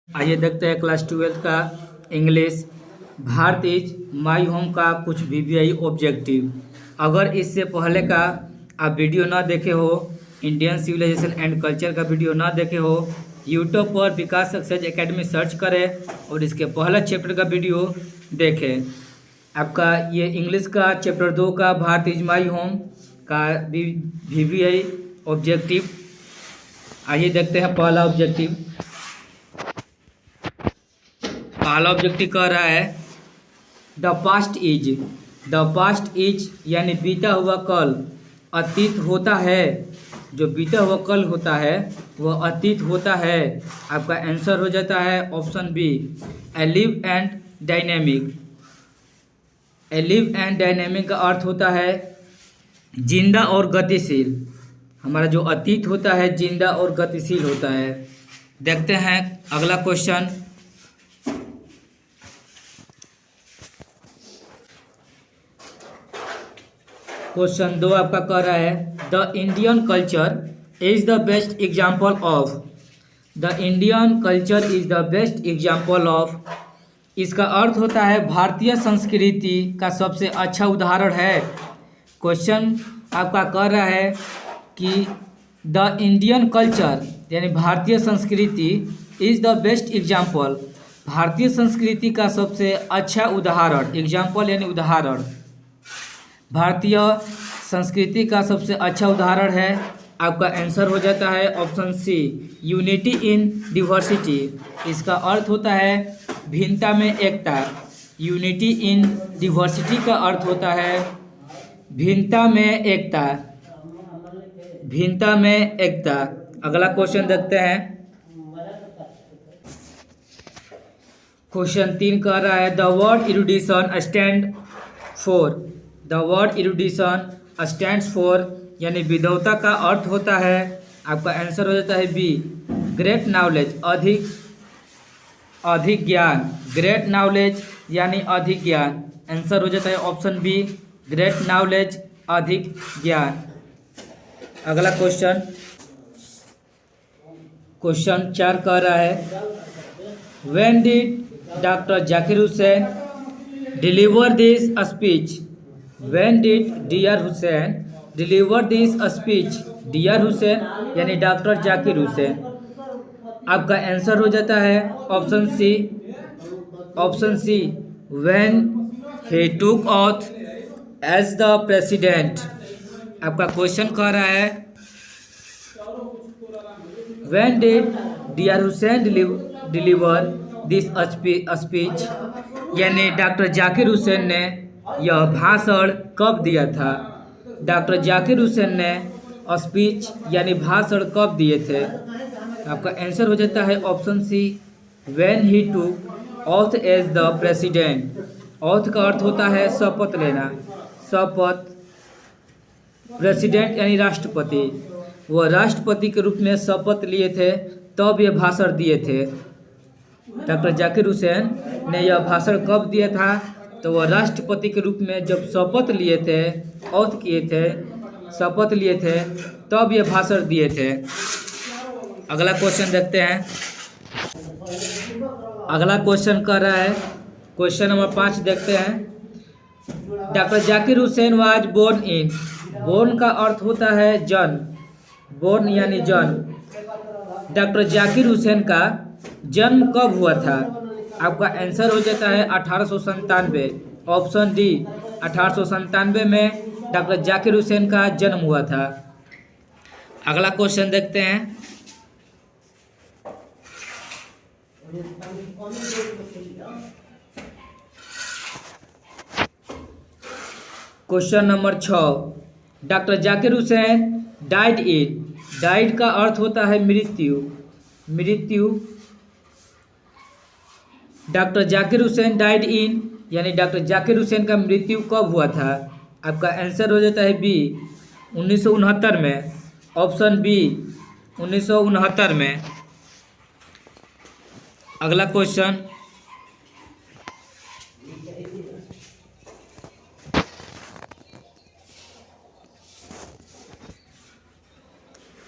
आइए देखते हैं क्लास 12 का English. Bharat is my home का कुछ वीवीआई ऑब्जेक्टिव। अगर इससे पहले का आप वीडियो ना देखे हो, इंडियन सिविलाइजेशन एंड कल्चर का वीडियो ना देखे हो, यूट्यूब पर विकास सक्सेस एकेडमी सर्च करें और इसके पहला चैप्टर का वीडियो देखें। आपका ये इंग्लिश का चैप्टर 2 का भारत इज माई होम का वीवीआई ऑब्जेक्टिव। आइए देखते हैं पहला ऑब्जेक्टिव। पहला ऑब्जेक्टिव कह रहा है द पास्ट इज यानी बीता हुआ कल अतीत होता है। जो बीता हुआ कल होता है वह अतीत होता है। आपका आंसर हो जाता है option B alive and dynamic. Alive and dynamic का अर्थ होता है जिंदा और गतिशील। हमारा जो अतीत होता है जिंदा और गतिशील होता है। देखते हैं अगला क्वेश्चन। क्वेश्चन 2 आपका कह रहा है the Indian culture is the best example of. The Indian culture is the best example of. इसका अर्थ होता है भारतीय संस्कृति का सबसे अच्छा उदाहरण है। क्वेश्चन आपका कह रहा है कि द इंडियन कल्चर यानी भारतीय संस्कृति इज द बेस्ट एग्जाम्पल, भारतीय संस्कृति का सबसे अच्छा उदाहरण। एग्जाम्पल यानी उदाहरण। भारतीय संस्कृति का सबसे अच्छा उदाहरण है। आपका आंसर हो जाता है option C unity in diversity. इसका अर्थ होता है भिन्नता में एकता। यूनिटी इन डिवर्सिटी का अर्थ होता है भिन्नता में एकता। भिन्नता में एकता। अगला क्वेश्चन देखते हैं। क्वेश्चन 3 कह रहा है the word erudition stand for. The word erudition stands for यानी विद्वता का अर्थ होता है। आपका आंसर हो जाता है बी ग्रेट नॉलेज, अधिक ज्ञान। ग्रेट नॉलेज यानी अधिक ज्ञान। आंसर हो जाता है ऑप्शन बी ग्रेट नॉलेज, अधिक ज्ञान। अगला क्वेश्चन। क्वेश्चन 4 कह रहा है when did doctor Zakir Hussain deliver this speech. When did dear Hussain deliver this speech. Dear Hussain यानी डॉक्टर जाकिर हुसैन। आपका आंसर हो जाता है option C when he took oath as the president. आपका क्वेश्चन कह रहा है when did dear Hussain deliver this speech यानी डॉक्टर जाकिर हुसैन ने यह भाषण कब दिया था। डॉक्टर जाकिर हुसैन ने स्पीच यानी भाषण कब दिए थे। आपका आंसर हो जाता है option C when he took oath as the president. Oath का अर्थ होता है शपथ लेना, शपथ। प्रेसिडेंट यानी राष्ट्रपति। वह राष्ट्रपति के रूप में शपथ लिए थे तब ये भाषण दिए थे। डॉक्टर जाकिर हुसैन ने यह भाषण कब दिया था तो वह राष्ट्रपति के रूप में जब शपथ लिए थे, औथ किए थे, शपथ लिए थे तब ये भाषण दिए थे। अगला क्वेश्चन देखते हैं। अगला क्वेश्चन कर रहा है क्वेश्चन नंबर 5 देखते हैं। Doctor Zakir Hussain was born in. Born का अर्थ होता है जन्म, बोर्न यानी जन्म। डॉक्टर जाकिर हुसैन का जन्म कब हुआ था। आपका आंसर हो जाता है 1897। ऑप्शन डी 1897 में डॉक्टर जाकिर हुसैन का जन्म हुआ था। अगला क्वेश्चन देखते हैं। Question number 6 doctor Zakir Hussain died in. Died का अर्थ होता है मृत्यु, मृत्यु। Doctor Zakir Hussain died in यानी डॉक्टर जाकिर हुसैन का मृत्यु कब हुआ था। आपका आंसर हो जाता है बी 1969 में। ऑप्शन बी 1969 में। अगला question.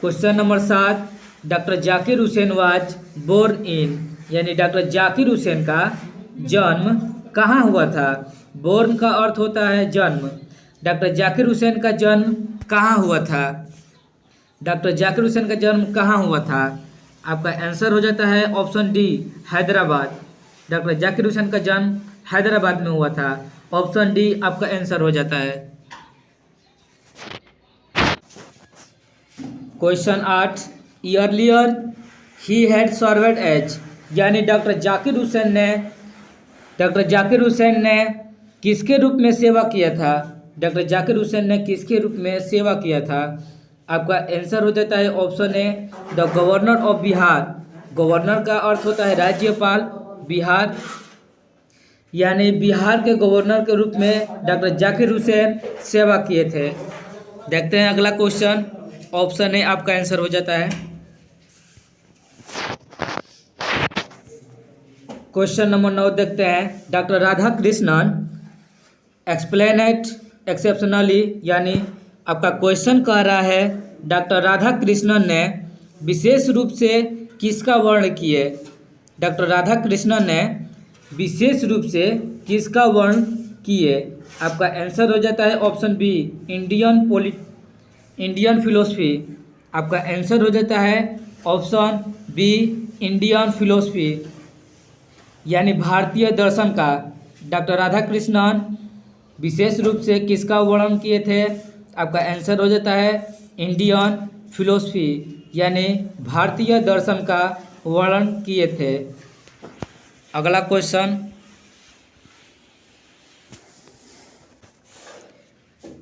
Question number 7 doctor Zakir Hussain was born in. यानी डॉक्टर जाकिर हुसैन का जन्म कहाँ हुआ था? बोर्न का अर्थ होता है जन्म। डॉक्टर जाकिर हुसैन का जन्म कहाँ हुआ था? डॉक्टर जाकिर हुसैन का जन्म कहाँ हुआ था? आपका आंसर हो जाता है option D, Hyderabad. Doctor Zakir Hussain का जन्म हैदराबाद में हुआ था। ऑप्शन डी आपका आंसर हो जाता है। Question 8, earlier he had served as, यानी डॉक्टर जाकिर हुसैन ने किसके रूप में सेवा किया था? डॉक्टर जाकिर हुसैन ने किसके रूप में सेवा किया था? आपका आंसर हो जाता है option A, the governor of Bihar. Governor का अर्थ होता है राज्यपाल, बिहार, यानी बिहार के गवर्नर के रूप में डॉक्टर जाकिर हुसैन सेवा किए थे। देखते हैं अगला क्वेश्चन, ऑप्शन ए आपका आंसर हो जाता है। क्वेश्चन नंबर 9 देखते हैं, डॉक्टर राधा कृष्णन एक्सप्लेनेट एक्सेप्शनली, यानी आपका क्वेश्चन कह रहा है डॉक्टर राधा कृष्णन ने विशेष रूप से किसका वर्ण किए? डॉक्टर राधा कृष्णन ने विशेष रूप से किसका वर्ण किए? आपका आंसर हो जाता है ऑप्शन बी, इंडियन फिलोसफी। आपका आंसर हो जाता है ऑप्शन बी, इंडियन फिलोसफी, यानी भारतीय दर्शन का डॉक्टर राधा कृष्णन विशेष रूप से किसका वर्णन किए थे? आपका आंसर हो जाता है इंडियन फिलोसफी, यानी भारतीय दर्शन का वर्णन किए थे। अगला क्वेश्चन,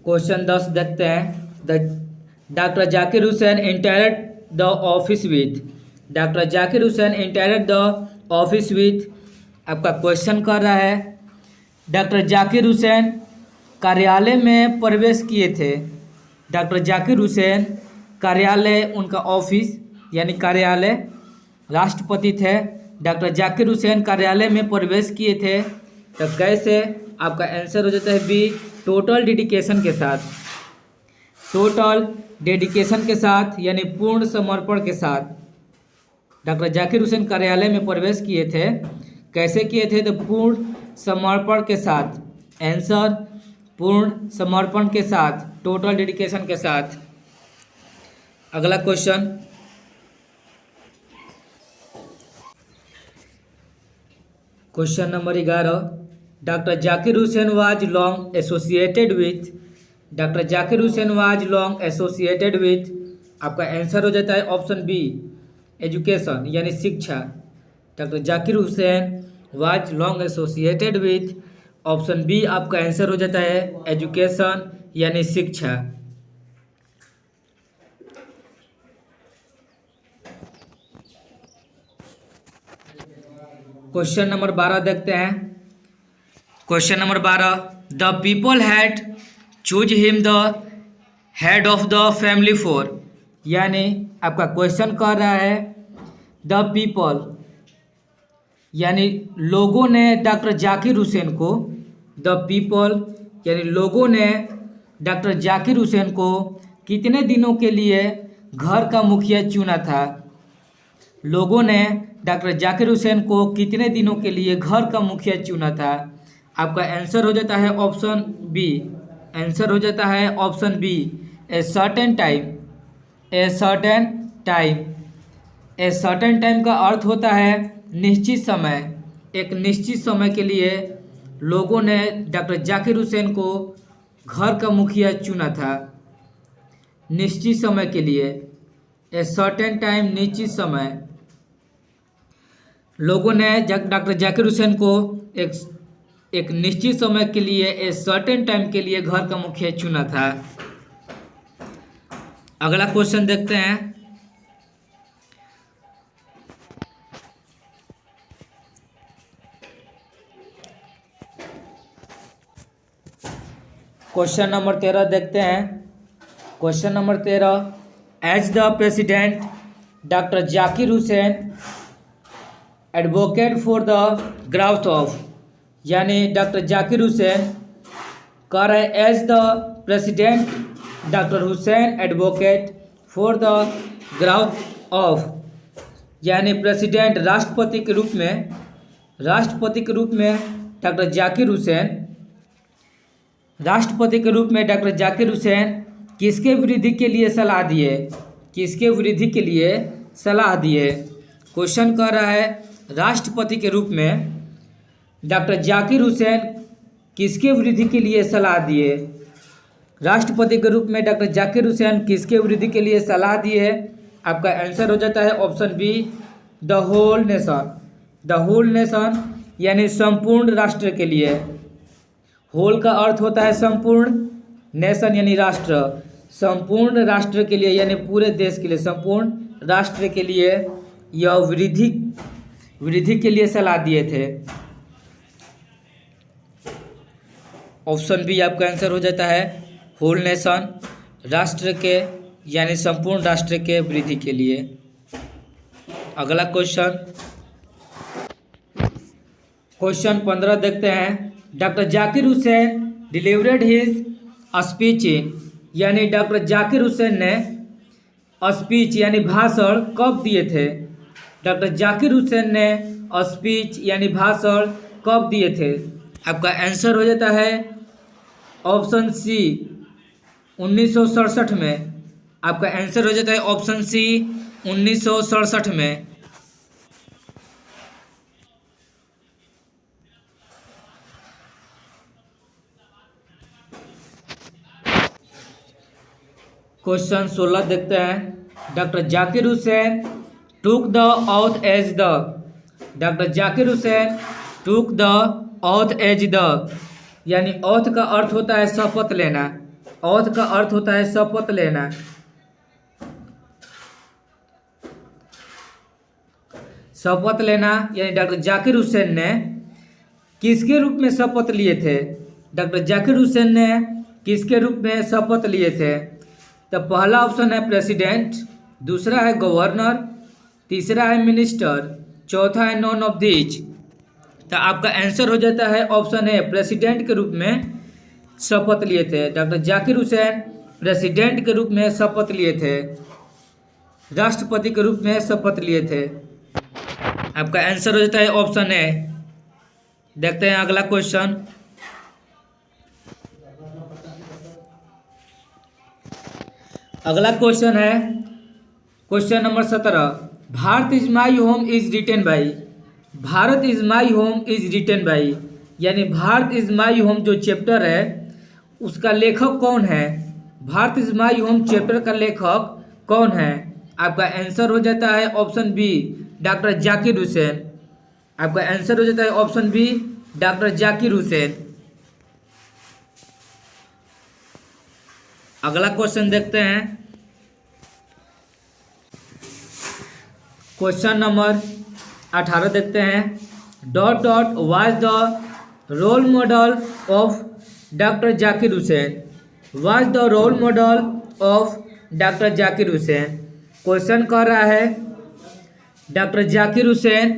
क्वेश्चन 10 देखते हैं, doctor Zakir Hussain entered the office with. Doctor Zakir Hussain entered the office with, आपका क्वेश्चन कर रहा है डॉक्टर जाकिर हुसैन कार्यालय में प्रवेश किए थे। डॉक्टर जाकिर हुसैन कार्यालय, उनका ऑफिस यानी कार्यालय, राष्ट्रपति थे, डॉक्टर जाकिर हुसैन कार्यालय में प्रवेश किए थे। तो कैसे? आपका आंसर हो जाता है बी, टोटल डेडिकेशन के साथ। टोटल डेडिकेशन के साथ, यानी पूर्ण समर्पण के साथ डॉक्टर जाकिर हुसैन कार्यालय में प्रवेश किए थे। कैसे किए थे? तो पूर्ण समर्पण के साथ। आंसर पूर्ण समर्पण के साथ, टोटल डेडिकेशन के साथ। अगला question, question number 11, doctor Zakir Hussain was long associated with. Doctor Zakir Hussain was long associated with, आपका आंसर हो जाता है ऑप्शन बी, एजुकेशन, यानी शिक्षा। Doctor Zakir Hussain was long associated with, option B आपका आंसर हो जाता है एजुकेशन, यानी शिक्षा। क्वेश्चन नंबर 12 देखते हैं। Question number 12, the people had choose him the head of the family for, यानी आपका क्वेश्चन कह रहा है द पीपल, यानी लोगों ने डॉक्टर जाकिर हुसैन को, द पीपल यानी लोगों ने डॉक्टर जाकिर हुसैन को कितने दिनों के लिए घर का मुखिया चुना था? लोगों ने डॉक्टर जाकिर हुसैन को कितने दिनों के लिए घर का मुखिया चुना था? आपका आंसर हो जाता है ऑप्शन बी। आंसर हो जाता है option B, a certain time. A certain time, a certain time का अर्थ होता है निश्चित समय। एक निश्चित समय के लिए लोगों ने डॉक्टर जाकिर हुसैन को घर का मुखिया चुना था। निश्चित समय के लिए, ए सर्टेन टाइम, निश्चित समय। लोगों ने डॉक्टर जाकिर हुसैन को एक निश्चित समय के लिए, ए सर्टेन टाइम के लिए घर का मुखिया चुना था। अगला क्वेश्चन देखते हैं। क्वेश्चन नंबर 13 देखते हैं। Question number 13, as the president doctor Zakir Hussain advocate for the growth of, यानी डॉक्टर जाकिर हुसैन कह रहे as the president doctor Hussain advocate for the growth of, यानी प्रेसिडेंट राष्ट्रपति के रूप में डॉक्टर जाकिर हुसैन, राष्ट्रपति के रूप में डॉक्टर जाकिर हुसैन किसके वृद्धि के लिए सलाह दिए? क्वेश्चन कह रहा है राष्ट्रपति के रूप में डॉक्टर जाकिर हुसैन किसके वृद्धि के लिए सलाह दिए? राष्ट्रपति के रूप में डॉक्टर जाकिर हुसैन किसके वृद्धि के लिए सलाह दिए? आपका आंसर हो जाता है option B, the whole nation यानी संपूर्ण राष्ट्र के लिए। होल का अर्थ होता है संपूर्ण, नेशन यानी राष्ट्र, संपूर्ण राष्ट्र के लिए यानी पूरे देश के लिए, संपूर्ण राष्ट्र के लिए यह वृद्धि के लिए सलाह दिए थे। ऑप्शन बी आपका आंसर हो जाता है होल नेशन, राष्ट्र के यानी संपूर्ण राष्ट्र के वृद्धि के लिए। अगला क्वेश्चन 15 देखते हैं। Doctor Zakir Hussain delivered his speech in, यानी डॉक्टर जाकिर हुसैन ने स्पीच यानी भाषण कब दिए थे? डॉक्टर जाकिर हुसैन ने स्पीच यानी भाषण कब दिए थे? आपका आंसर हो जाता है ऑप्शन सी, 1967 में। आपका आंसर हो जाता है ऑप्शन सी, 1967 में। क्वेश्चन 16 देखते हैं। Doctor Zakir Hussain took the oath as the, doctor Zakir Hussain took the oath as the, यानी ऑथ का अर्थ होता है शपथ लेना, ऑथ का अर्थ होता है शपथ लेना। शपथ लेना यानी डॉक्टर जाकिर हुसैन ने किसके रूप में शपथ लिए थे? डॉक्टर जाकिर हुसैन ने किसके रूप में शपथ लिए थे? तो पहला ऑप्शन है प्रेसिडेंट, दूसरा है गवर्नर, तीसरा है मिनिस्टर, चौथा है नॉन ऑफ दीज। तो आपका आंसर हो जाता है ऑप्शन है प्रेसिडेंट के रूप में शपथ लिए थे। डॉक्टर जाकिर हुसैन प्रेसिडेंट के रूप में शपथ लिए थे, राष्ट्रपति के रूप में शपथ लिए थे। आपका आंसर हो जाता है ऑप्शन ए। देखते हैं अगला क्वेश्चन। अगला क्वेश्चन है question number 17। Bharat is my home is written by, Bharat is my home is written by, यानी भारत इज माई होम जो चैप्टर है उसका लेखक कौन है? Bharat is my home chapter का लेखक कौन है? आपका आंसर हो जाता है option B, doctor Zakir Hussain. आपका आंसर हो जाता है option B, doctor Zakir Hussain. अगला क्वेश्चन देखते हैं। क्वेश्चन नंबर 18 देखते हैं। Dot dot was the role model of doctor Zakir Hussain, was the role model of doctor Zakir Hussain. Question कह रहा है डॉक्टर जाकिर हुसैन,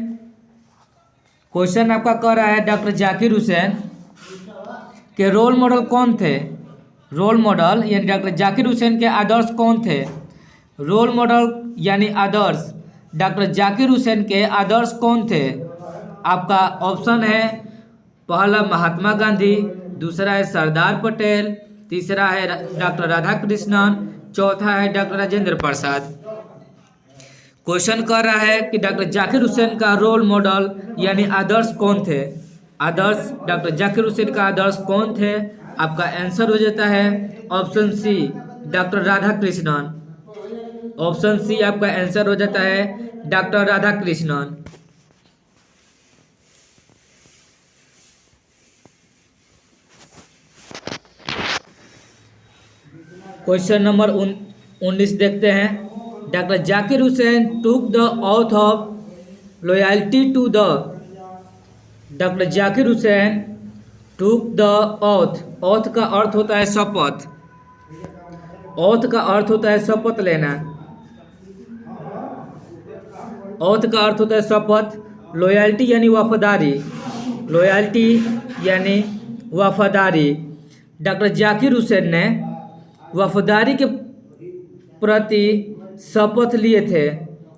क्वेश्चन आपका कह रहा है डॉक्टर जाकिर हुसैन के रोल मॉडल कौन थे? रोल मॉडल यानी डॉक्टर जाकिर हुसैन के आदर्श कौन थे? रोल मॉडल यानी आदर्श, डॉक्टर जाकिर हुसैन के आदर्श कौन थे? आपका ऑप्शन है पहला महात्मा गांधी, दूसरा है सरदार पटेल, तीसरा है डॉक्टर राधा कृष्णन, चौथा है डॉक्टर राजेंद्र प्रसाद। क्वेश्चन कह रहा है कि डॉक्टर जाकिर हुसैन का रोल मॉडल यानी आदर्श कौन थे? आदर्श, डॉक्टर जाकिर हुसैन का आदर्श कौन थे? आपका आंसर हो जाता है option C, doctor Radhakrishnan. Option C आपका आंसर हो जाता है doctor Radhakrishnan. Question number 19 देखते हैं। Doctor Zakir Hussain took the oath of loyalty to the, doctor Zakir Hussain took the auth, auth का अर्थ होता है शपथ, ऑथ का अर्थ होता है शपथ लेना, ऑथ का अर्थ होता है शपथ, लॉयल्टी यानी वफादारी, लॉयल्टी यानी वफादारी। डॉक्टर जाकिर हुसैन ने वफादारी के प्रति शपथ लिए थे,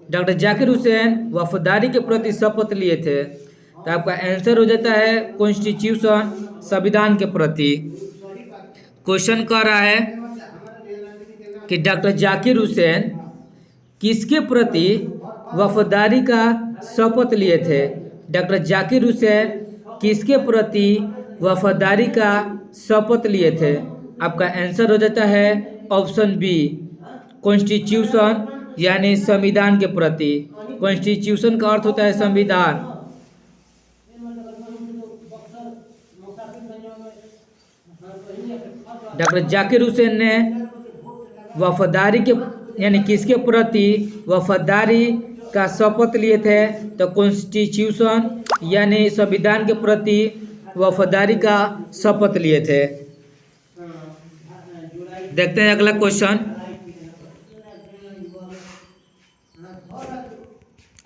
डॉक्टर जाकिर हुसैन वफादारी के प्रति शपथ लिए थे, तो आपका आंसर हो जाता है कॉन्स्टिट्यूशन, संविधान के प्रति। क्वेश्चन कह रहा है कि डॉक्टर जाकिर हुसैन किसके प्रति वफादारी का शपथ लिए थे। डॉक्टर जाकिर हुसैन किसके प्रति वफादारी का शपथ लिए थे। आपका आंसर हो जाता है ऑप्शन बी, कॉन्स्टिट्यूशन यानी संविधान के प्रति। कॉन्स्टिट्यूशन का अर्थ होता है संविधान। डॉक्टर जाकिर हुसैन ने वफादारी के यानी किसके प्रति वफादारी का शपथ लिए थे, तो कॉन्स्टिट्यूशन यानी संविधान के प्रति वफादारी का शपथ लिए थे। देखते हैं अगला क्वेश्चन।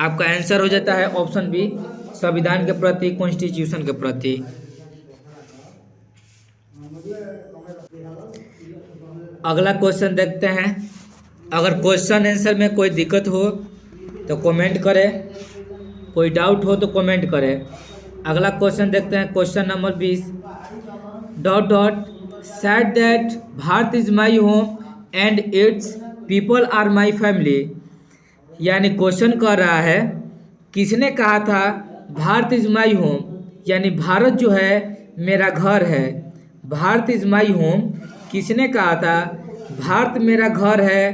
आपका आंसर हो जाता है ऑप्शन बी, संविधान के प्रति, कॉन्स्टिट्यूशन के प्रति। अगला क्वेश्चन देखते हैं। अगर क्वेश्चन आंसर में कोई दिक्कत हो तो कमेंट करें, कोई डाउट हो तो कमेंट करें। अगला क्वेश्चन देखते हैं, question number 20। Dot dot said that Bharat is my home and its people are my family. यानी क्वेश्चन कह रहा है किसने कहा था भारत इज माई होम, यानी भारत जो है मेरा घर है। भारत इज माई होम किसने कहा था भारत मेरा घर है,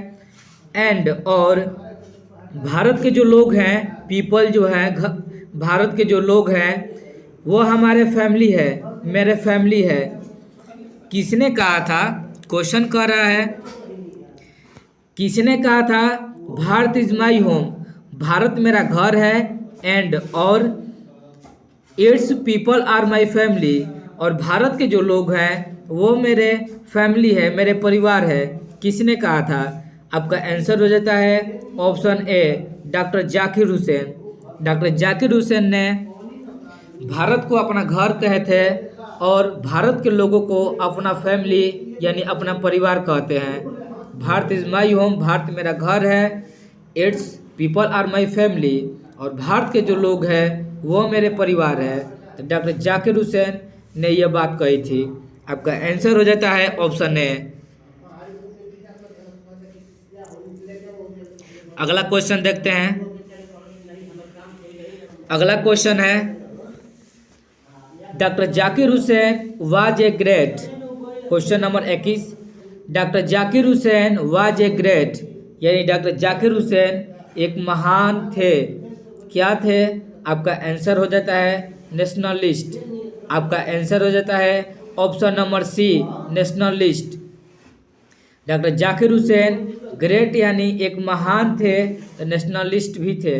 एंड और भारत के जो लोग हैं, पीपल जो है भारत के जो लोग हैं वो हमारे फैमिली है, मेरे फैमिली है। किसने कहा था, क्वेश्चन कह रहा है किसने कहा था Bharat is my home, Bharat मेरा घर है, एंड और its people are my family, और भारत के जो लोग हैं वो मेरे फैमिली है, मेरे परिवार है। किसने कहा था। आपका आंसर हो जाता है ऑप्शन ए, डॉक्टर जाकिर हुसैन। डॉक्टर जाकिर हुसैन ने भारत को अपना घर कहे थे और भारत के लोगों को अपना फैमिली यानी अपना परिवार कहते हैं। Bharat is my home, Bharat मेरा घर है, its people are my family, और भारत के जो लोग हैं वो मेरे परिवार है। तो डॉक्टर जाकिर हुसैन ने यह बात कही थी। आपका आंसर हो जाता है ऑप्शन ए। अगला क्वेश्चन देखते हैं। अगला क्वेश्चन है doctor Zakir Hussain was a great. Question number 21। Doctor Zakir Hussain was a great, यानी डॉक्टर जाकिर हुसैन एक महान थे। क्या थे। आपका आंसर हो जाता है नेशनलिस्ट। आपका आंसर हो जाता है option number C, nationalist. Doctor Zakir Hussain great यानी एक महान थे, तो नेशनलिस्ट भी थे।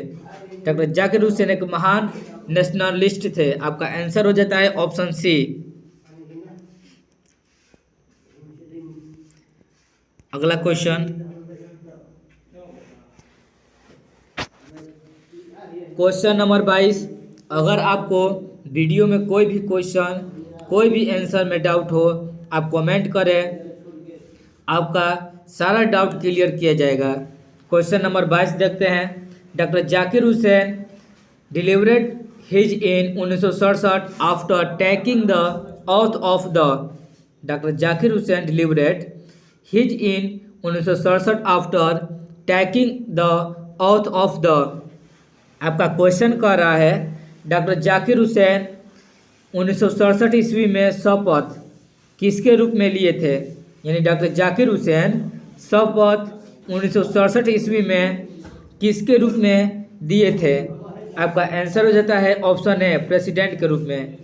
डॉक्टर जाकिर हुसैन एक महान नेशनलिस्ट थे। आपका आंसर हो जाता है ऑप्शन सी। अगला क्वेश्चन, क्वेश्चन नंबर 22। अगर आपको वीडियो में कोई भी क्वेश्चन, कोई भी आंसर में डाउट हो, आप कमेंट करें, आपका सारा डाउट क्लियर किया जाएगा। क्वेश्चन नंबर 22 देखते हैं। Doctor Zakir Hussain delivered his in 1967 after taking the oath of the. Doctor Zakir Hussain delivered his in 1967 after taking the oath of the. आपका क्वेश्चन कह रहा है डॉक्टर जाकिर हुसैन 1967 ईस्वी में शपथ किसके रूप में लिए थे। यानी डॉक्टर जाकिर हुसैन शपथ 1967 ईस्वी में किसके रूप में दिए थे। आपका आंसर हो जाता है ऑप्शन ए, प्रेसिडेंट के रूप में।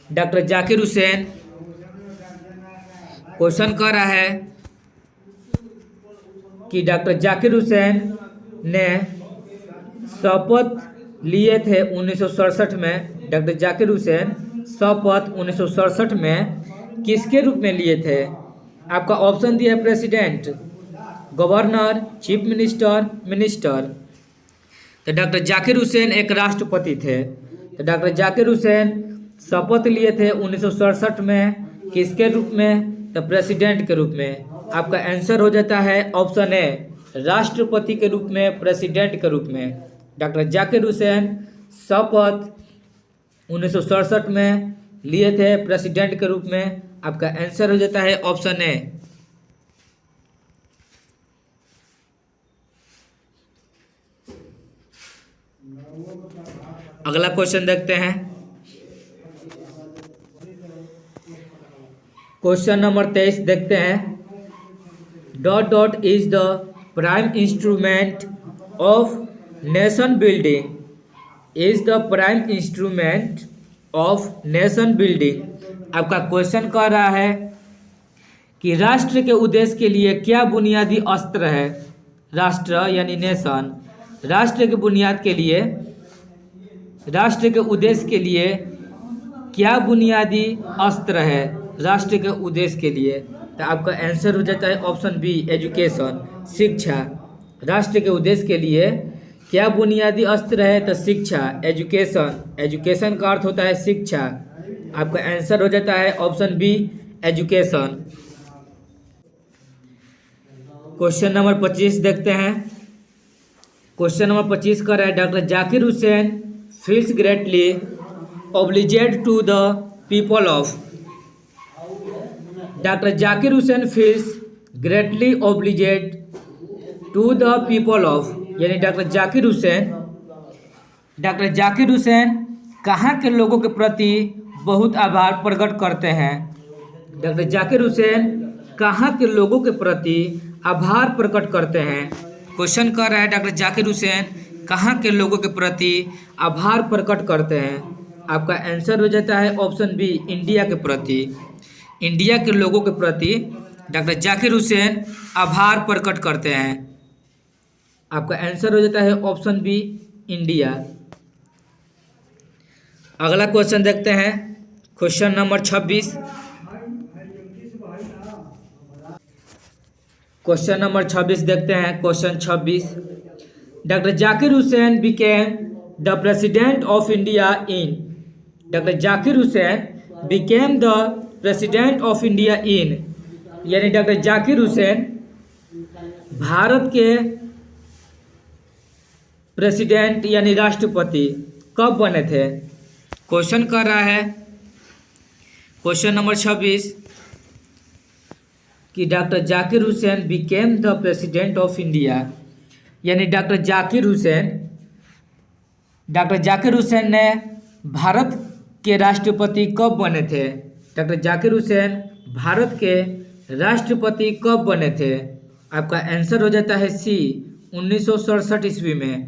डॉक्टर जाकिर हुसैन, क्वेश्चन कर रहा है कि डॉक्टर जाकिर हुसैन ने शपथ लिए थे 1967 में। डॉक्टर जाकिर हुसैन शपथ 1967 में किसके रूप में लिए थे। आपका ऑप्शन दिया है president, governor, chief minister, minister. तो डॉक्टर जाकिर हुसैन एक राष्ट्रपति थे। तो डॉक्टर जाकिर हुसैन शपथ लिए थे 1967 में किसके रूप में, तो प्रेसिडेंट के रूप में। आपका आंसर हो जाता है ऑप्शन ए, राष्ट्रपति के रूप में, प्रेसिडेंट के रूप में। डॉक्टर जाकिर हुसैन शपथ 1967 में लिए थे प्रेसिडेंट के रूप में। आपका आंसर हो जाता है ऑप्शन ए। अगला क्वेश्चन देखते हैं। क्वेश्चन नंबर 23 देखते हैं। Dot dot is the prime instrument of nation building, is the prime instrument of nation building. आपका क्वेश्चन कह रहा है कि राष्ट्र के उद्देश्य के लिए क्या बुनियादी अस्त्र है। राष्ट्र यानी नेशन, राष्ट्र के बुनियाद के लिए, राष्ट्र के उद्देश्य के लिए क्या बुनियादी अस्त्र है राष्ट्र के उद्देश्य के लिए। तो आपका आंसर हो जाता है ऑप्शन बी, एजुकेशन, शिक्षा। राष्ट्र के उद्देश्य के लिए क्या बुनियादी अस्त्र है, तो शिक्षा, एजुकेशन। एजुकेशन का अर्थ होता है शिक्षा। आपका आंसर हो जाता है option B, education. Question number 25 देखते हैं। क्वेश्चन नंबर 25 का है doctor Zakir Hussain feels greatly obliged to the people of. Doctor Zakir Hussain feels greatly obliged to the people of, यानी डॉक्टर जाकिर हुसैन कहाँ के लोगों के प्रति बहुत आभार प्रकट करते हैं। डॉक्टर जाकिर हुसैन कहाँ के लोगों के प्रति आभार प्रकट करते हैं। क्वेश्चन कर रहा है डॉक्टर जाकिर हुसैन कहाँ के लोगों के प्रति आभार प्रकट करते हैं। आपका आंसर हो जाता है ऑप्शन बी, इंडिया के प्रति। इंडिया के लोगों के प्रति डॉक्टर जाकिर हुसैन आभार प्रकट करते हैं। आपका आंसर हो जाता है ऑप्शन बी, इंडिया। अगला क्वेश्चन देखते हैं। Question number 26। क्वेश्चन नंबर 26 देखते हैं। Question 26, doctor Zakir Hussain became the president of India in. Doctor Zakir Hussain became the president of India in, यानी डॉक्टर जाकिर हुसैन भारत के प्रेसिडेंट यानी राष्ट्रपति कब बने थे। क्वेश्चन कर रहा है क्वेश्चन नंबर 26 कि doctor Zakir Hussain became the president of India, यानी डॉक्टर जाकिर हुसैन ने भारत के राष्ट्रपति कब बने थे। डॉक्टर जाकिर हुसैन भारत के राष्ट्रपति कब बने थे। आपका आंसर हो जाता है सी, 1967 ईस्वी में।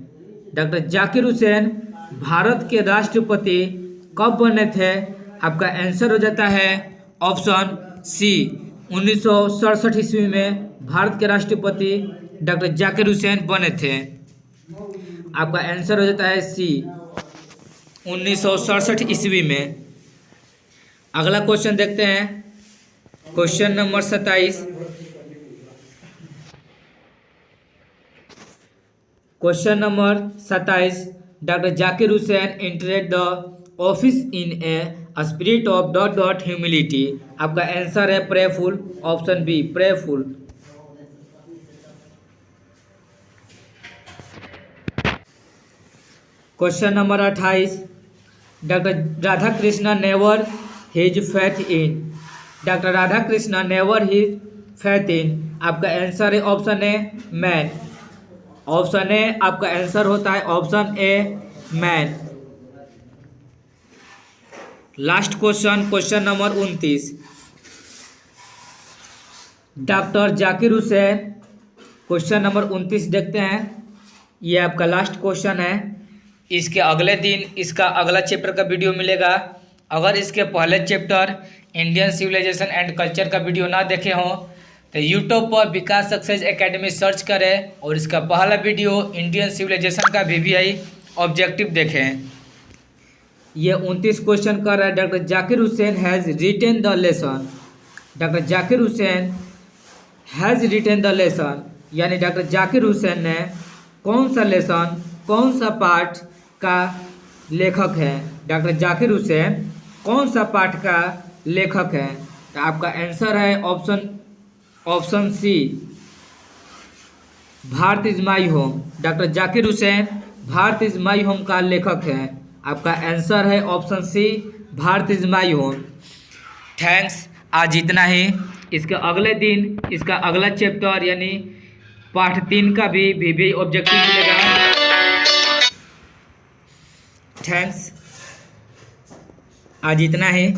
डॉक्टर जाकिर हुसैन भारत के राष्ट्रपति कब बने थे। आपका आंसर हो जाता है ऑप्शन सी, 1967 ईस्वी में भारत के राष्ट्रपति डॉक्टर जाकिर हुसैन बने थे। आपका आंसर हो जाता है सी, 1967 ईस्वी में। अगला क्वेश्चन देखते हैं। Question number 27। Question number 27, doctor Zakir Hussain entered the office in a spirit of dot dot humility. आपका आंसर है prayerful, option B, prayerful. Question number 28, doctor Radha Krishna never his faith in. Doctor Radha Krishna never his faith in. आपका answer है option A, man. Option A आपका answer होता है option A, man. Last question, question number 29, doctor Zakir Hussain. Question number 29 देखते हैं। ये आपका last question है। इसके अगले दिन इसका अगला चैप्टर का वीडियो मिलेगा। अगर इसके पहले chapter Indian civilisation and culture का वीडियो ना देखे हों तो यूट्यूब पर विकास सक्सेस एकेडमी सर्च करें और इसका पहला वीडियो इंडियन सिविलाइजेशन का VVI ऑब्जेक्टिव देखें। ये 29 क्वेश्चन कर रहा है। Doctor Zakir Hussain has retain the lesson. Doctor Zakir Hussain has retain the lesson, यानी डॉक्टर जाकिर हुसैन ने कौन सा लेसन, कौन सा पाठ का लेखक है। डॉक्टर जाकिर हुसैन कौन सा पाठ का लेखक है। तो आपका आंसर है option C, Bharat is my home. Doctor Zakir Hussain Bharat is my home का लेखक है। आपका आंसर है option C, Bharat is my home. Thanks, आज इतना ही। इसके अगले दिन इसका अगला चैप्टर यानी पाठ 3 का भी ऑब्जेक्टिव मिलेगा। थैंक्स, आज इतना ही।